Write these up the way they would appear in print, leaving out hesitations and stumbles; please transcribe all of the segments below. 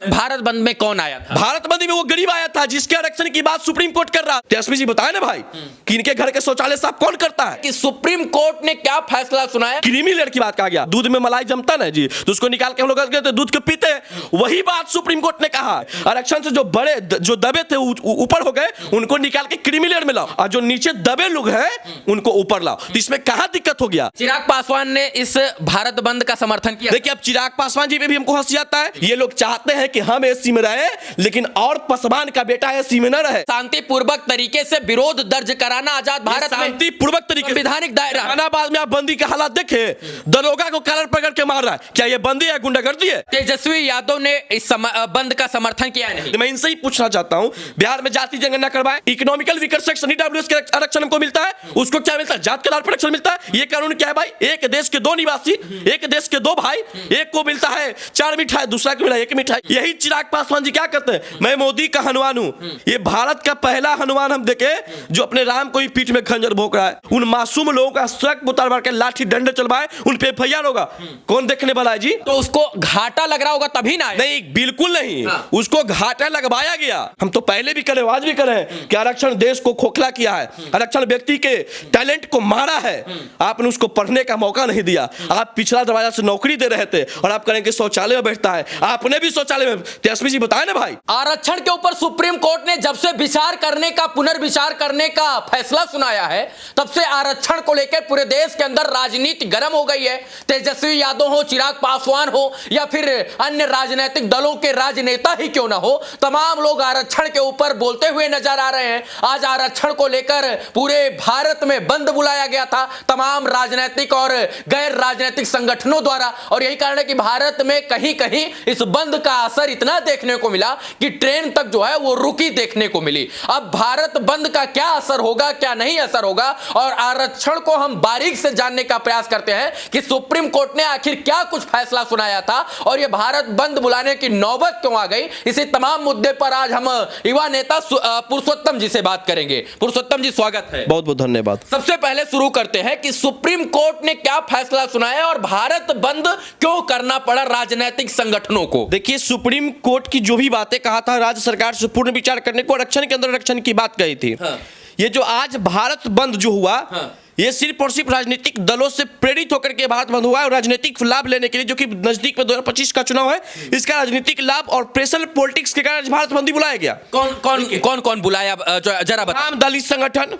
भारत बंद में कौन आया था? भारत बंद में वो गरीब आया था जिसके आरक्षण की बात सुप्रीम कोर्ट कर रहा है। तेजस्वी जी बताए ना भाई कि इनके घर के शौचालय साफ कौन करता है? कि सुप्रीम कोर्ट ने क्या फैसला सुनाया? क्रीमी लेयर की बात कहा गया। दूध में मलाई जमता ना जी, तो उसको निकाल के हम लोग तो दूध को पीते हैं। वही बात सुप्रीम कोर्ट ने कहा, आरक्षण से जो बड़े जो दबे थे ऊपर हो गए, उनको निकाल के क्रीमी लेयर में लाओ, और जो नीचे दबे लोग हैं उनको ऊपर लाओ। तो इसमें कहां दिक्कत हो गया? चिराग पासवान ने इस भारत बंद का समर्थन किया। देखिए, अब चिराग पासवान जी पे भी हमको हंसी आता है। ये लोग चाहते हैं कि हम एसी में रहे, लेकिन और पासवान का बेटा एसी में न रहे। शांतिपूर्वक तरीके से विरोध दर्ज कराना आजाद भारत में शांतिपूर्वक तरीके से संवैधानिक दायरा। जहानाबाद में आप बंदी का हालात देखे, दरोगा को कलर पकड़ के मार रहा है। क्या ये बंदी है, गुंडागर्दी है? तेजस्वी यादव ने इस बंद का समर्थन किया नहीं। मैं इनसे ही पूछना चाहता हूं, बिहार में जाति जनगणना करवाए, इकोनॉमिकल वीकर सेक्शन ईडब्ल्यूएस के आरक्षण हमको मिलता है, उसको क्या मिलता है? जात के आधार पर आरक्षण मिलता है। ये कानून क्या है भाई? एक देश के दो निवासी, एक देश के दो भाई, एक को मिलता है 4 मिठाई, दूसरा को मिला 1 मिठाई। यही चिराग पासवान जी क्या करते हैं? मैं मोदी का हनुमान हूं। ये भारत का पहला हनुमान हम देखे जो अपने राम को ही पीठ में खंजर भोंक रहा है। उन मासूम लोगों का सड़क उतार मार के लाठी डंडे चलवाए, उन पे एफआईआर होगा। कौन देखने वाला है जी? तो उसको घाटा लग रहा होगा तभी ना आए। नहीं, बिल्कुल नहीं। हाँ। उसको घाटा लगवाया गया। हम तो पहले भी करे, आज भी करें कि आरक्षण देश को खोखला किया है, आरक्षण व्यक्ति के टैलेंट को मारा है। आपने उसको पढ़ने का मौका नहीं दिया। आप पिछला दरवाजा से नौकरी दे रहे थे और आप करेंगे शौचालय में बैठता है। आपने भी शौचालय में, तेजस्वी जी बताए ना भाई। आरक्षण के ऊपर सुप्रीम कोर्ट ने जब से विचार करने का, पुनर्विचार करने का फैसला सुनाया है, तब से आरक्षण को लेकर पूरे देश के अंदर राजनीति गर्म हो गई है। तेजस्वी यादव हो, चिराग पासवान हो, या फिर अन्य राजनीतिक दलों के राजनेता ही क्यों ना हो, तमाम लोग आरक्षण के ऊपर बोलते हुए नजर आ रहे हैं। आज आरक्षण को लेकर पूरे भारत में बंद बुलाया गया था तमाम राजनीतिक और गैर राजनीतिक संगठनों द्वारा, और यही कारण है कि भारत में कहीं कहीं इस बंद का असर इतना देखने को मिला कि ट्रेन तक जो है वो रुकी देखने को मिली। अब भारत बंद का क्या असर होगा, क्या नहीं असर होगा, और आरक्षण को हम बारीक से जानने का प्रयास करते हैं कि सुप्रीम कोर्ट ने आखिर क्या कुछ फैसला सुनाया था और यह भारत बंद बुलाने की नौबत क्यों आ गई। इसी तमाम मुद्दे पर आज हम युवा नेता पुरुषोत्तम जी से बात करेंगे। पुरुषोत्तम जी, स्वागत है। बहुत बहुत धन्यवाद। सबसे पहले शुरू करते हैं कि सुप्रीम कोर्ट ने क्या फैसला सुनाया और भारत बंद क्यों करना पड़ा राजनीतिक संगठनों को। देखिए, सुप्रीम कोर्ट की जो भी बातें कहा था, राज्य सरकार से पूर्ण विचार करने को, आरक्षण के अंदर आरक्षण की बात कही थी। हाँ। ये जो आज भारत बंद जो हुआ, हाँ। ये सिर्फ और सिर्फ राजनीतिक दलों से प्रेरित होकर के भारत बंद हुआ है, और राजनीतिक लाभ लेने के लिए, जो कि नजदीक में 2025 का चुनाव है, इसका राजनीतिक लाभ और प्रेशर पॉलिटिक्स के कारण भारत बंदी बुलाया गया। कौन बुलाया, जरा बता। तमाम दलित संगठन,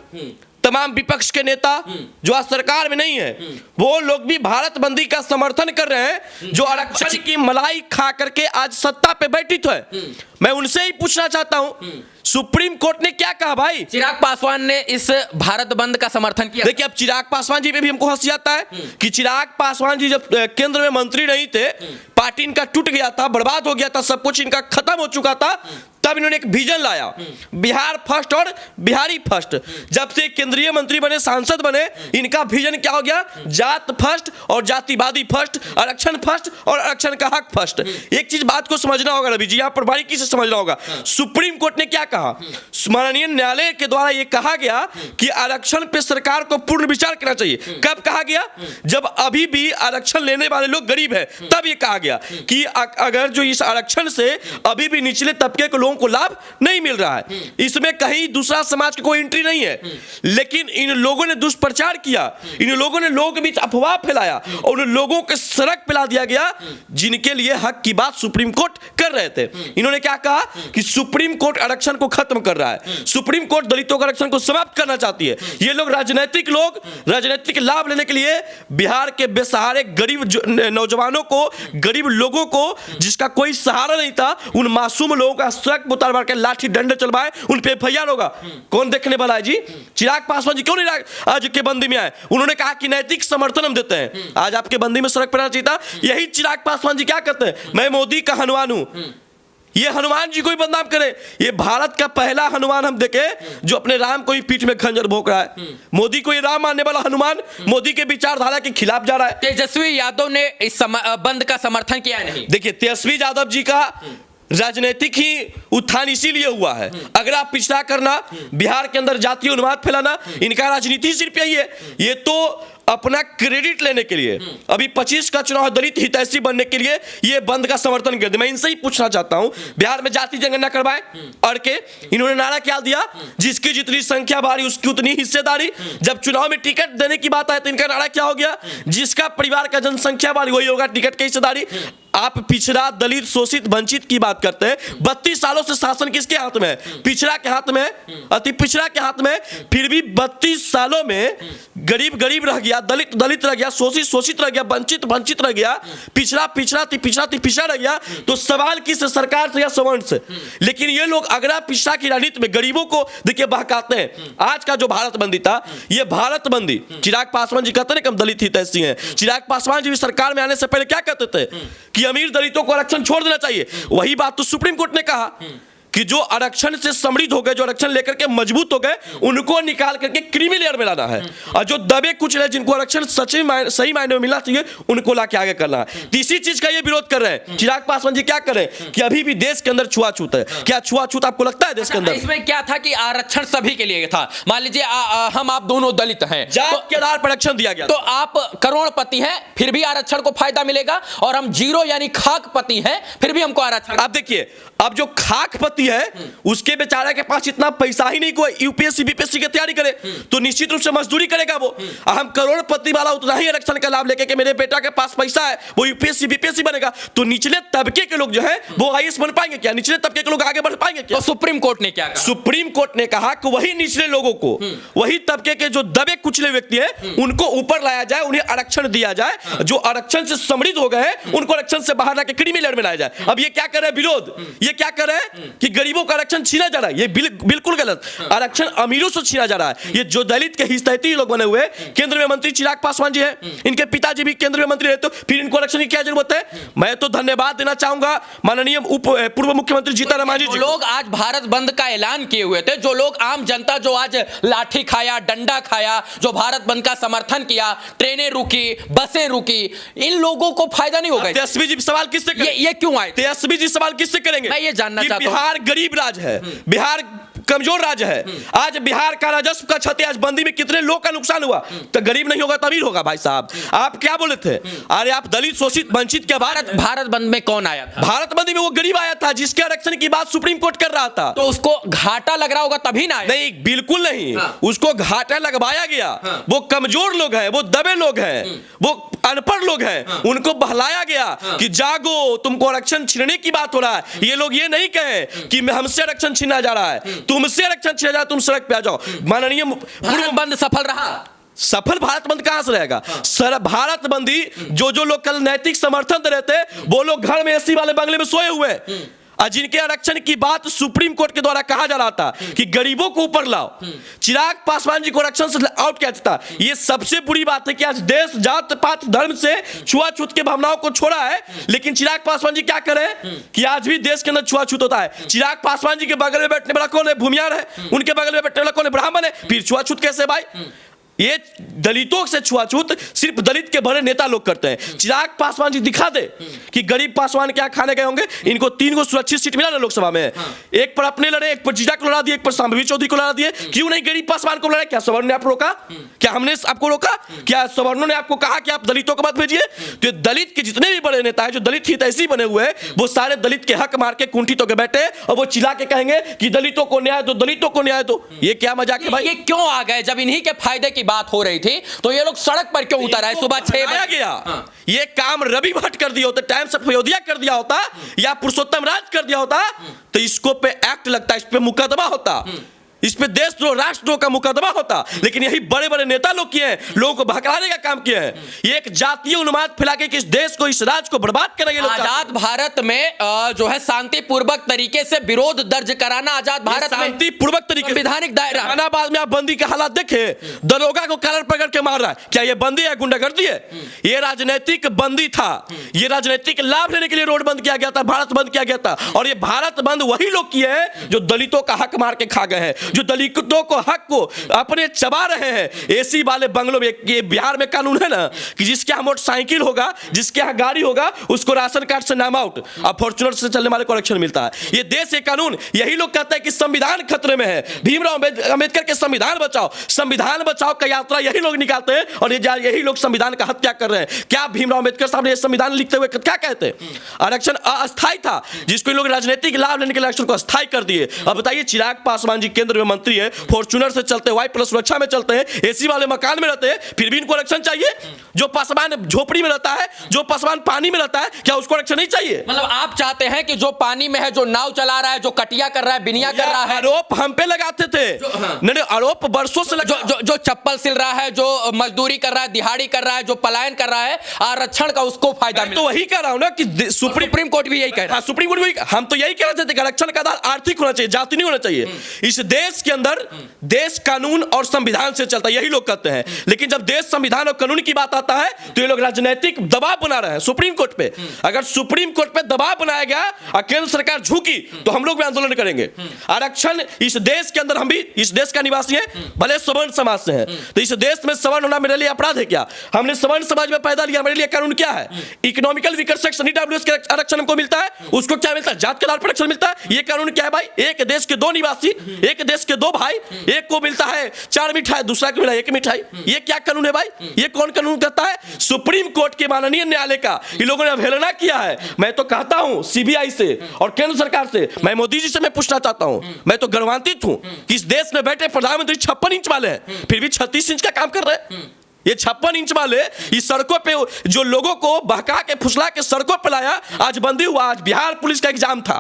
तमाम विपक्ष के नेता जो आज सरकार में नहीं है, वो लोग भी भारत बंदी का समर्थन कर रहे हैं, जो आरक्षण की मलाई खा करके आज सत्ता पे बैठित है। मैं उनसे ही पूछना चाहता हूं, सुप्रीम कोर्ट ने क्या कहा भाई? चिराग पासवान ने इस भारत बंद का समर्थन किया। देखिए, अब चिराग पासवान जी पे भी हमको हंसी आता है कि चिराग पासवान जी जब केंद्र में मंत्री नहीं थे, पार्टी इनका टूट गया था, बर्बाद हो गया था, सब कुछ इनका खत्म हो चुका था, तब इन्होंने एक विजन लाया, बिहार फर्स्ट और बिहारी फर्स्ट। जब से केंद्रीय मंत्री बने, सांसद बने, इनका विजन क्या हो गया? जात फर्स्ट और जातिवादी फर्स्ट, आरक्षण फर्स्ट और आरक्षण का हक फर्स्ट। एक चीज बात को समझना होगा रवि जी, यहां पर बारीकी से समझना होगा। सुप्रीम कोर्ट ने क्या कहा? माननीय न्यायालय के द्वारा यह कहा गया कि आरक्षण पे सरकार को पूर्ण विचार करना चाहिए। कब कहा गया? जब अभी भी आरक्षण लेने वाले लोग गरीब है, तब यह कहा गया कि अगर जो इस आरक्षण से अभी भी निचले तबके के लोगों को लाभ नहीं मिल रहा है, इसमें कहीं दूसरा समाज की कोई एंट्री नहीं है, लेकिन इन लोगों ने दुष्प्रचार किया, इन लोगों ने लोगों के बीच अफवाह फैलाया और उन लोगों के सड़क पे ला दिया गया जिनके लिए हक की बात सुप्रीम कोर्ट कर रहे थे। इन्होंने क्या कहा कि सुप्रीम कोर्ट आरक्षण को खत्म कर रहा है, सुप्रीम कोर्ट दलितों के आरक्षण को समाप्त करना चाहती है। ये लोग राजनीतिक लाभ लेने के लिए बिहार के बेसहारे गरीब नौजवानों को, गरीब लोगों को, जिसका कोई सहारा नहीं था, उन मासूम लोगों का सड़क उतार मार के लाठी डंडे चलवाए, उन पे एफआईआर होगा। कौन देखने वाला है जी? चिराग पासवान जी क्यों नहीं आज के बंदी में आए? उन्होंने कहा कि नैतिक समर्थन हम देते हैं, आज आपके बंदी में सड़क पर आना चाहिए था। यही चिराग पासवान जी क्या कहते हैं? मैं मोदी का हनुमान हूं। ये हनुमान जी को ही बदनाम करे। ये भारत का पहला हनुमान हम देखे जो अपने राम को ही पीठ में खंजर भोंक रहा है। मोदी को ये राम मानने वाला हनुमान मोदी के विचारधारा के खिलाफ जा रहा है। तेजस्वी यादव ने इस बंद का समर्थन किया नहीं। देखिए, तेजस्वी यादव जी का राजनीतिक ही उत्थान इसीलिए हुआ है। अगर आप पिछड़ा करना, बिहार के अंदर जातीय उन्माद फैलाना, इनका राजनीति सिर्फ यही है। ये तो अपना क्रेडिट लेने के लिए, अभी 25 का चुनाव दलित हितैषी बनने के लिए ये बंद का समर्थन कर दिया। मैं इनसे ही पूछना चाहता हूं, बिहार में जाति जनगणना करवाए और के इन्होंने नारा क्या दिया, जिसकी जितनी संख्या बारी उसकी उतनी हिस्सेदारी। जब चुनाव में टिकट देने की बात आए तो इनका नारा क्या हो गया, जिसका परिवार का जनसंख्या बारी वही होगा टिकट की हिस्सेदारी। आप पिछड़ा, दलित, शोषित, वंचित की बात करते हैं। 32 सालों से शासन किसके हाथ में है? पिछड़ा के हाथ में, अति पिछड़ा के हाथ में। फिर भी 32 सालों में गरीब गरीब रह गया, दलित दलित रह गया, शोषित शोषित रह गया, वंचित वंचित रह गया, पिछड़ा पिछड़ा पिछड़ा पिछड़ा रह गया। तो सवाल किस सरकार से या सवर्ण से? लेकिन ये लोग अगड़ा पिछड़ा की राजनीति में गरीबों को देखिए बहकाते हैं। आज का जो भारत बंदी था, ये भारत बंदी, चिराग पासवान जी कहते हैं कि हम दलित हितैषी हैं। चिराग पासवान जी भी सरकार में आने से पहले क्या कहते थे कि अमीर दलितों को आरक्षण छोड़ देना चाहिए। वही बात तो सुप्रीम कोर्ट ने कहा कि जो आरक्षण से समृद्ध हो गए, जो आरक्षण लेकर के मजबूत हो गए, उनको निकाल करके क्रीमी लेयर में लाना है, और जो दबे कुचले जिनको आरक्षण सही मायने में मिलना चाहिए उनको लाके आगे करना है। तीसरी चीज का ये विरोध कर रहे हैं चिराग पासवान जी, क्या कर रहे हैं कि अभी भी देश के अंदर छुआछूत है। क्या छुआछूत आपको लगता है देश के अंदर? इसमें क्या था कि आरक्षण सभी के लिए था। मान लीजिए हम आप दोनों दलित हैं, जात के आधार पर आरक्षण दिया गया, तो आप करोड़पति हैं फिर भी आरक्षण को फायदा मिलेगा, और हम जीरो यानी खाकपति हैं फिर भी हमको आरक्षण। आप देखिए, अब जो खाकपति है उसके बेचारे के पास इतना पैसा ही नहीं कोई यूपीएससी बीपीएससी की तैयारी करे, तो निश्चित रूप से मजदूरी करेगा वो। हम करोड़पति वाला उतना ही आरक्षण का लाभ लेके कि मेरे बेटा के पास पैसा है वो यूपीएससी बीपीएससी बनेगा, तो निचले तबके के लोग जो है वो आईएएस बन पाएंगे क्या? निचले तबके के लोग आगे बढ़ पाएंगे क्या? तो सुप्रीम कोर्ट ने क्या कहा? सुप्रीम कोर्ट ने कहा कि वही निचले लोगों को, वही तबके के जो दबे कुचले व्यक्ति हैं उनको ऊपर लाया जाए, उन्हें आरक्षण दिया जाए। जो आरक्षण से समृद्ध हो गए हैं उनको आरक्षण से बाहर लाके क्रीमी लेयर में लाया जाए। अब ये क्या कर रहे हैं विरोध, ये क्या कर रहे हैं कि गरीबों का आरक्षण छीना जा रहा है। ये बिल्कुल गलत, आरक्षण अमीरों से छीना जा रहा है। ये जो दलित के हितैषी लोग बने हुए, केंद्र में मंत्री चिराग पासवान जी हैं, इनके पिताजी भी केंद्र में मंत्री रहे, तो फिर इनको आरक्षण की क्या जरूरत है? मैं तो धन्यवाद देना चाहूंगा माननीय पूर्व मुख्यमंत्री जीतन राम मांझी जी। लोग आज भारत बंद का ऐलान किए हुए थे, जो लोग आम जनता जो आज लाठी खाया, डंडा खाया, जो भारत बंद का समर्थन किया, ट्रेनें रुकी, बसें रुकी, इन लोगों को फायदा नहीं होगा। तेजस्वी जी सवाल किससे करेंगे? ये क्यों आए? तेजस्वी जी सवाल किससे करेंगे? मैं ये जानना चाहता हूं। बिहार गरीब राज्य है, बिहार कमजोर राज्य है। आज बिहार का राजस्व का क्षति, आज बंदी में कितने लोग का नुकसान हुआ, तो गरीब नहीं होगा तो अमीर होगा। भाई साहब आप क्या बोले थे? अरे आप दलित, शोषित, वंचित के बाद भारत बंद में कौन आया था? भारत बंदी में वो गरीब आया था जिसके आरक्षण की बात सुप्रीम कोर्ट कर रहा था। तो उसको घाटा लग रहा होगा तभी ना आया। नहीं, बिल्कुल नहीं। हाँ। उसको घाटा लगवाया गया। हाँ। वो कमजोर लोग हैं, वो दबे लोग हैं, वो अनपढ़ लोग हैं। हाँ। उनको बहलाया गया। हाँ। कि जागो, तुमको आरक्षण छीनने की बात हो रहा है। ये लोग ये नहीं कहे कि हमसे आरक्षण छीना जा रहा है, तुमसे आरक्षण छीना जा, तुम सड़क पे आ जाओ। माननीय भारत बंद सफल रहा? सफल भारत बंद कहां से रहेगा? सर भारत बंदी जो लोग कल नैतिक समर्थन दे रहे थे वो लोग घर में एसी वाले बंगले में सोए हुए, और जिनके आरक्षण की बात सुप्रीम कोर्ट के द्वारा कहा जा रहा था कि गरीबों को ऊपर लाओ, चिराग पासवान जी को आरक्षण से आउट किया जाता। ये सबसे बुरी बात है कि आज देश जात पात धर्म से छुआछूत के भावनाओं को छोड़ा है, लेकिन चिराग पासवान जी क्या करें कि आज भी देश के अंदर छुआछूत होता है। चिराग पासवान जी के बगल में बैठने वाला कौन है? भूमियार है। उनके बगल में बैठने वाला कौन है? ब्राह्मण है। फिर छुआछूत कैसे भाई? ये दलितों से छुआछूत सिर्फ दलित के बड़े नेता लोग करते हैं। चिराग पासवान जी दिखा दे कि गरीब पासवान क्या खाने गए होंगे। इनको 3 को सुरक्षित सीट मिला ना लोकसभा में। एक पर अपने लड़े, एक पर जीजा को लड़ा दिए, एक पर शांभवी चौधरी को लड़ा दिए। क्यों नहीं गरीब पासवान को लड़े? क्या सवर्णों ने आपको रोका? क्या हमने आपको रोका? क्या सवर्णों ने आपको कहा कि आप दलितों को मत भेजिए? तो दलित के जितने भी बड़े नेता है, जो दलित हितैषी बने हुए हैं, वो सारे दलित के हक मार के कुंठित होकर बैठे और वो चिल्ला के कहेंगे कि दलितों को न्याय दो, दलितों को न्याय दो। ये क्या मजाक है भाई? ये क्यों आ गए? जब इन्हीं के फायदे की बात हो रही थी तो ये लोग सड़क पर क्यों उतर आए? सुबह 6 बजे गया। हाँ। ये काम रवि भट्ट कर दिया होता, टाइम्स ऑफ अयोध्या कर दिया होता, या पुरुषोत्तम राज कर दिया होता, तो इसको पे एक्ट लगता, इस पे मुकदमा होता, इस पे देशद्रोह, राष्ट्रद्रोह का मुकदमा होता। लेकिन यही बड़े बड़े नेता लोग किए हैं, लोगों को भड़काने का काम किए हैं। ये एक जातीय उन्माद फैला के इस देश को, इस राज्य को बर्बाद करेंगे। आजाद भारत में जो है शांतिपूर्वक तरीके से विरोध दर्ज कराना, आजाद भारत में शांतिपूर्वक तरीके, संवैधानिक दायरा। जहानाबाद में आप बंदी के हालात देखे, दरोगा को कलर पकड़ के मार रहा है। क्या ये बंदी है? गुंडागर्दी है? ये राजनीतिक बंदी था। ये राजनीतिक लाभ लेने के लिए रोड बंद किया गया था, भारत बंद किया गया था। और ये भारत बंद वही लोग किए हैं जो दलितों का हक मार के खा गए हैं। जो दलितों को हक को अपने चबा रहे हैं। एसी वाले बंगलों में, ये बिहार में कानून है ना कि जिसके यहाँ मोटरसाइकिल होगा, जिसके यहाँ गाड़ी होगा, उसको राशन कार्ड से नाम आउट, अब फॉर्च्यूनर से चलने वाले को आरक्षण मिलता है। ये देश के कानून, यही लोग कहते हैं कि संविधान खतरे में है, भीमराव अंबेडकर के संविधान बचाओ का यात्रा यही लोग निकालते हैं और यही लोग संविधान का हत्या कर रहे हैं। क्या भीमराव अंबेडकर साहब ने संविधान लिखते हुए क्या कहते हैं? आरक्षण अस्थायी था, जिसको लोग राजनीतिक लाभ लेने के लिए आरक्षण को अस्थायी कर दिए। अब बताइए, चिराग पासवान जी केंद्र में मंत्री है, फॉर्च्यूनर से चलते, वाई प्लस सुरक्षा में चलते हैं, एसी वाले मकान में रहते हैं, फिर भी इनको आरक्षण चाहिए? जो पासवान झोपड़ी में रहता है, जो पासवान पानी में रहता है, क्या उसको आरक्षण नहीं चाहिए? मतलब आप चाहते हैं कि जो पानी में है, जो नाव चला रहा है, जो कटिया कर रहा है, बिनिया कर रहा है, आरोप हम पे लगाते थे। नहीं, आरोप बरसों से जो चप्पल सिल रहा है, जो मजदूरी कर रहा है, दिहाड़ी कर रहा है, जो पलायन कर रहा है, आरक्षण का उसको फायदा मिले। तो वही कह रहा हूं ना कि सुप्रीम कोर्ट भी यही कह रहा है। सुप्रीम कोर्ट भी, हम तो यही कह रहे थे कि आरक्षण का आधार आर्थिक होना चाहिए, जाति नहीं होना चाहिए। इस देश के अंदर देश कानून और संविधान से चलता है, यही लोग कहते हैं। लेकिन जब देश संविधान और कानून की बात आता है तो ये लोग राजनीतिक दबाव बना रहे हैं सुप्रीम कोर्ट पे। अगर सुप्रीम कोर्ट पे दबाव बनाया गया और केंद्र सरकार झुकी तो हम लोग भी आंदोलन करेंगे। आरक्षण इस देश के अंदर, हम भी इस देश का निवासी है, भले सवर्ण समाज से है, तो इस देश में सवर्ण होना मेरे लिए अपराध है क्या? हमने सवर्ण समाज में पैदा लिया, मेरे लिए कानून क्या है? इकोनॉमिकल वीकर सेक्शन ईडब्ल्यूएस के आरक्षण हमको मिलता है, उसको क्या मिलता है? जात के आधार पर आरक्षण मिलता है। ये कानून क्या है भाई? एक देश के दो निवासी, एक देश के दो भाई, एक को मिलता है 4 मिठाई, दूसरा को मिला 1 मिठाई। ये क्या कानून है भाई? ये कौन कानून कहता है? सुप्रीम कोर्ट के माननीय न्यायालय का इन लोगों ने अवहेलना किया है। मैं तो कहता हूं सीबीआई से और केंद्र सरकार से, मैं मोदी जी से मैं पूछना चाहता हूं, मैं तो गर्वान्वित हूं कि इस देश में बैठे प्रधानमंत्री 56 इंच वाले हैं, फिर भी 36 इंच का काम कर रहे हैं। ये 56 इंच वाले इस सड़कों पे जो लोगों को बहका के फुसला के सड़कों पे लाया, आज बंदी हुआ। आज बिहार पुलिस का एग्जाम था,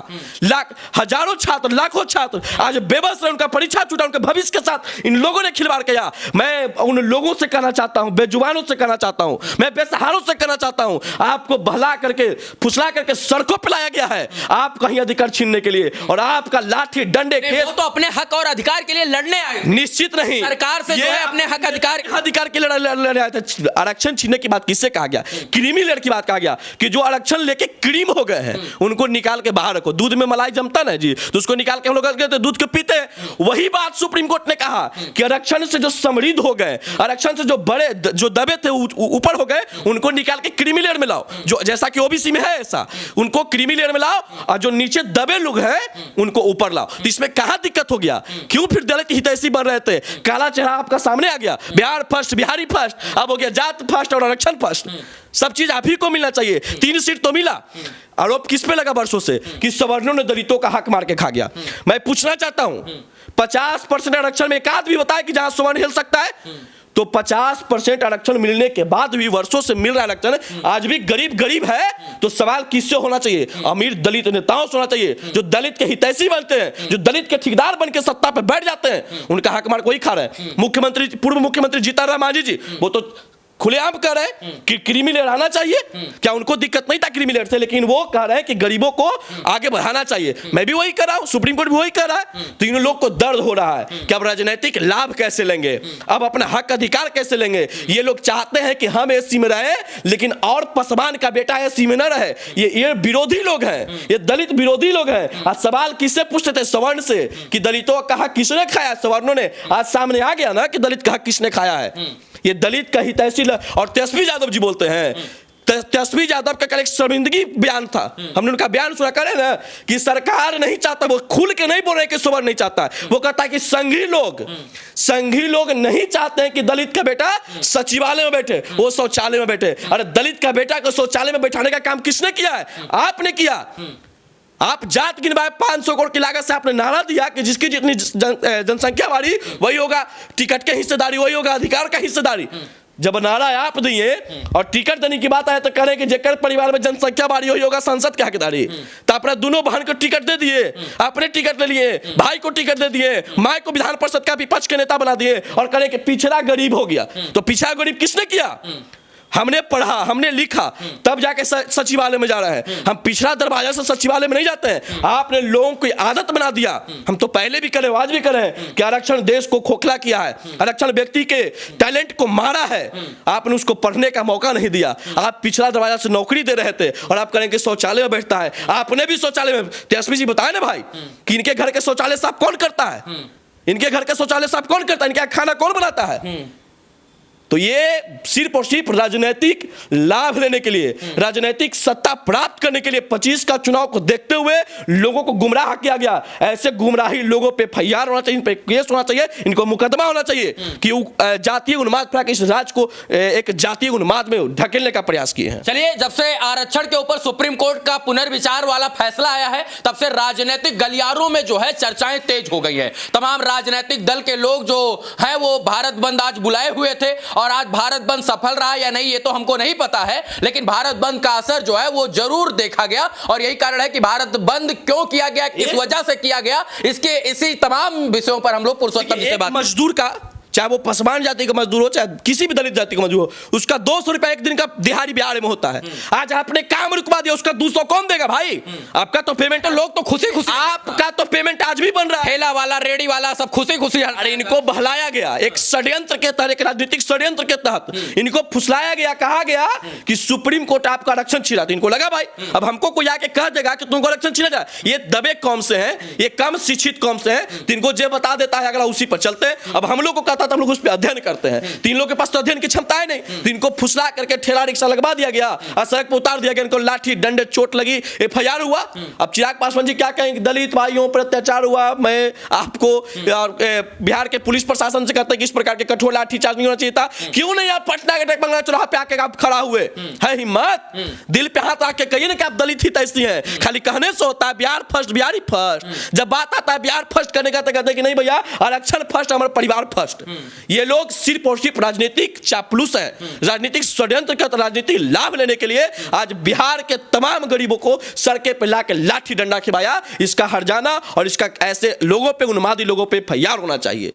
हजारों छात्र, लाखों छात्र आज बेबस रहे, उनका परीक्षा छूटा, उनके भविष्य के साथ इन लोगों ने खिलवाड़ किया। मैं उन लोगों से कहना चाहता हूं, बेजुबानों से कहना चाहता हूं, मैं बेसहारों से कहना चाहता हूं, आपको बहला करके फुसला करके सड़कों पर लाया गया है आप कहीं अधिकार छीनने के लिए, और आपका लाठी डंडे केस तो अपने हक और अधिकार के लिए लड़ने आए, निश्चित नहीं सरकार से जो है अपने हक अधिकार के लिए लड़ने आए थे। आरक्षण छीनने की बात किससे कहा गया? क्रीमी की बात कहा गया कि जो आरक्षण लेके क्रीम हो गए हैं उनको निकाल के बाहर रखो। दूध में मलाई जमता ना जी, तो उसको निकाल के हम लोग दूध के पीते हैं। वही बात सुप्रीम कोर्ट ने कहा कि आरक्षण से जो समृद्ध हो गए, आरक्षण से जो बड़े जो दबे थे ऊपर हो गए, उनको निकाल के क्रीमी लेयर में लाओ, जो जैसा कि ओबीसी में है ऐसा उनको क्रीमी लेयर में लाओ, और जो नीचे दबे लोग हैं उनको ऊपर लाओ। तो इसमें कहां दिक्कत हो गया? क्यों फिर दलित हितैषी बन रहे थे? काला चेहरा आपका सामने आ गया, बिहार फर्स्ट, बिहारी फर्स्ट, अब हो गया जात फर्स्ट और आरक्षण फर्स्ट। सब चीज आप ही को मिलना चाहिए। 3 सीट तो मिला। आरोप किस पे लगा वर्षों से? कि सवर्णों ने दलितों का हक मार के खा गया। मैं पूछना चाहता हूं, 50% आरक्षण में एक आध भी बताए कि जहां सवर्ण हिल सकता है? तो 50% आरक्षण मिलने के बाद भी वर्षों से मिल रहा है आरक्षण, आज भी गरीब है। तो सवाल किससे होना चाहिए? अमीर दलित नेताओं से होना चाहिए, जो दलित के हितैषी बनते हैं, जो दलित के ठेकेदार बन के सत्ता पे बैठ जाते हैं, उनका हक मार कोई खा रहा है। मुख्यमंत्री, पूर्व मुख्यमंत्री जीतनराम मांझी जी, वो तो खुलेआम कह रहे हैं कि क्रीमी लेयर आना चाहिए। क्या उनको दिक्कत नहीं था क्रीमी लेयर से? लेकिन वो कह रहे हैं कि गरीबों को आगे बढ़ाना चाहिए। मैं भी वही कर रहा हूं, सुप्रीम कोर्ट भी वही कर रहा है। तो इन लोग को दर्द हो रहा है कि अब राजनीतिक लाभ कैसे लेंगे, अब अपना हक अधिकार कैसे लेंगे। ये लोग चाहते हैं कि हम एसी में रहे, लेकिन और पसवान का बेटा एसी में न रहे। ये विरोधी लोग हैं, ये दलित विरोधी लोग हैं। आज सवाल किससे पूछते थे? सवर्ण से, कि दलितों का हक किसने खाया? सवर्णों ने। आज सामने आ गया ना कि दलित का हक किसने खाया है। ये दलित का हितैषी। और तेजस्वी यादव जी बोलते हैं, तेजस्वी यादव का कल एक शर्मिंदगी बयान था, हमने उनका बयान सुना करे ना, कि सरकार नहीं चाहता, वो खुल के नहीं बोल रहे कि सवर्ण नहीं चाहता, वो कहता है कि संघी लोग नहीं चाहते हैं कि दलित का बेटा सचिवालय में बैठे, वो शौचालय में बैठे। अरे दलित का बेटा को शौचालय में बैठाने का काम किसने किया है? आपने किया। आप जात गिनवाए 500 करोड़ की लागत से आपने नारा दिया कि जिसकी जितनी जनसंख्या बढ़ी वही होगा टिकट के हिस्सेदारी, वही होगा अधिकार का हिस्सेदारी। जब नारा आप दिए और टिकट देने की बात आए तो करें कि जेकर परिवार में जनसंख्या बढ़ी हुई होगा संसद की हकदारी, तो अपने दोनों बहन को टिकट दे दिए, अपने टिकट ले लिए, भाई को टिकट दे दिए, माँ को विधान परिषद का विपक्ष के नेता बना दिए, और करें कि पिछड़ा गरीब हो गया। तो पिछड़ा गरीब किसने किया? हमने पढ़ा, हमने लिखा, तब जाके सचिवालय में जा रहे हैं। हम पिछड़ा दरवाजा से सचिवालय में नहीं जाते हैं। आपने लोगों को आदत बना दिया, हम तो पहले भी करें, आज भी करें, कि आरक्षण देश को खोखला किया है, आरक्षण व्यक्ति के टैलेंट को मारा है। आपने उसको पढ़ने का मौका नहीं दिया। आप पिछड़ा दरवाजा से नौकरी दे रहे थे, और आप करेंगे शौचालय में बैठता है। आपने भी शौचालय में, तेजस्वी जी बताए ना भाई कि इनके घर के शौचालय साफ कौन करता है? इनके घर का शौचालय साफ कौन करता है, इनका खाना कौन बनाता है? तो ये सिर्फ और सिर्फ राजनीतिक लाभ लेने के लिए, राजनीतिक सत्ता प्राप्त करने के लिए 25 का चुनाव को देखते हुए लोगों को गुमराह किया गया। ऐसे गुमराही लोगों पे FIR होना चाहिए, इन पे केस होना चाहिए, इनको मुकदमा होना चाहिए कि जातीय उन्माद फैला के इस राज्य को एक जातीय उन्माद में ढकेलने का प्रयास किए हैं। चलिए, जब से आरक्षण के ऊपर सुप्रीम कोर्ट का पुनर्विचार वाला फैसला आया है, तब से राजनीतिक गलियारों में जो है चर्चाएं तेज हो गई है। तमाम राजनीतिक दल के लोग जो है वो भारत बंद आज बुलाए हुए थे, और आज भारत बंद सफल रहा या नहीं ये तो हमको नहीं पता है, लेकिन भारत बंद का असर जो है वो जरूर देखा गया। और यही कारण है कि भारत बंद क्यों किया गया, किस वजह से किया गया, इसी तमाम विषयों पर हम लोग पुरुषोत्तम से बात। मजदूर का, चाहे वो पसमान जाति का मजदूर हो, चाहे किसी भी दलित जाति का मजदूर हो, उसका 200 रुपया एक दिन का दिहाड़ी बिहार में होता है। आज आपने काम रुकवा दिया, उसका 200 कौन देगा भाई? आपका तो पेमेंट, लोग तो खुशी खुशी, आपका तो पेमेंट आज भी बन रहा है। ठेला वाला, रेडी वाला सब खुशी खुशी। अरे इनको बहलाया गया एक षड्यंत्र के तहत, एक राजनीतिक षड्यंत्र के तहत इनको फुसलाया गया। कहा गया कि सुप्रीम कोर्ट आपका आरक्षण छीना, तो इनको लगा भाई अब हमको कोई आके कह देगा कि तुमको आरक्षण छीना जाए। ये दबे कौम से हैं, ये कम शिक्षित कौम से हैं, तो इनको जो बता देता है अगला उसी पर चलते हैं। अब हम लोग को कहता था, हम लोग उस पर अध्ययन करते हैं, तीन लोग के पास तो अध्ययन की क्षमता है नहीं, तो इनको फुसला करके ठेला रिक्शा लगवा दिया गया, सड़क पर उतार दिया गया, इनको लाठी डंडे चोट लगी, FIR हुआ। अब चिराग पासवान जी क्या कहेंगे, दलित भाइयों पर अत्याचार हुआ, मैं आपको बिहार के पुलिस प्रशासन से कहते हैं कि इस प्रकार के कठोर लाठी चार्ज नहीं होना चाहिए था। क्यों नहीं आप पटना के बंगला चौराहा पे आके आप खड़ा हुए? है हिम्मत, दिल पे हाथ रख के कहिए ना कि आप दलित ही तैसी हैं। खाली कहने से होता है बिहार फर्स्ट, बिहारी फर्स्ट। जब बात आता है बिहार फर्स्ट करने का तो कहते हैं कि नहीं भैया आरक्षण फर्स्ट, हमारा परिवार फर्स्ट। ये लोग सिर्फ और सिर्फ राजनीतिक चापलूस है, राजनीतिक षड्यंत्र का राजनीतिक लाभ लेने के लिए आज बिहार के तमाम गरीबों को सड़कें पर लाकर लाठी डंडा खिलाया। इसका हर्जाना और इसका ऐसे लोगों पे, उन्मादी लोगों पे FIR होना चाहिए।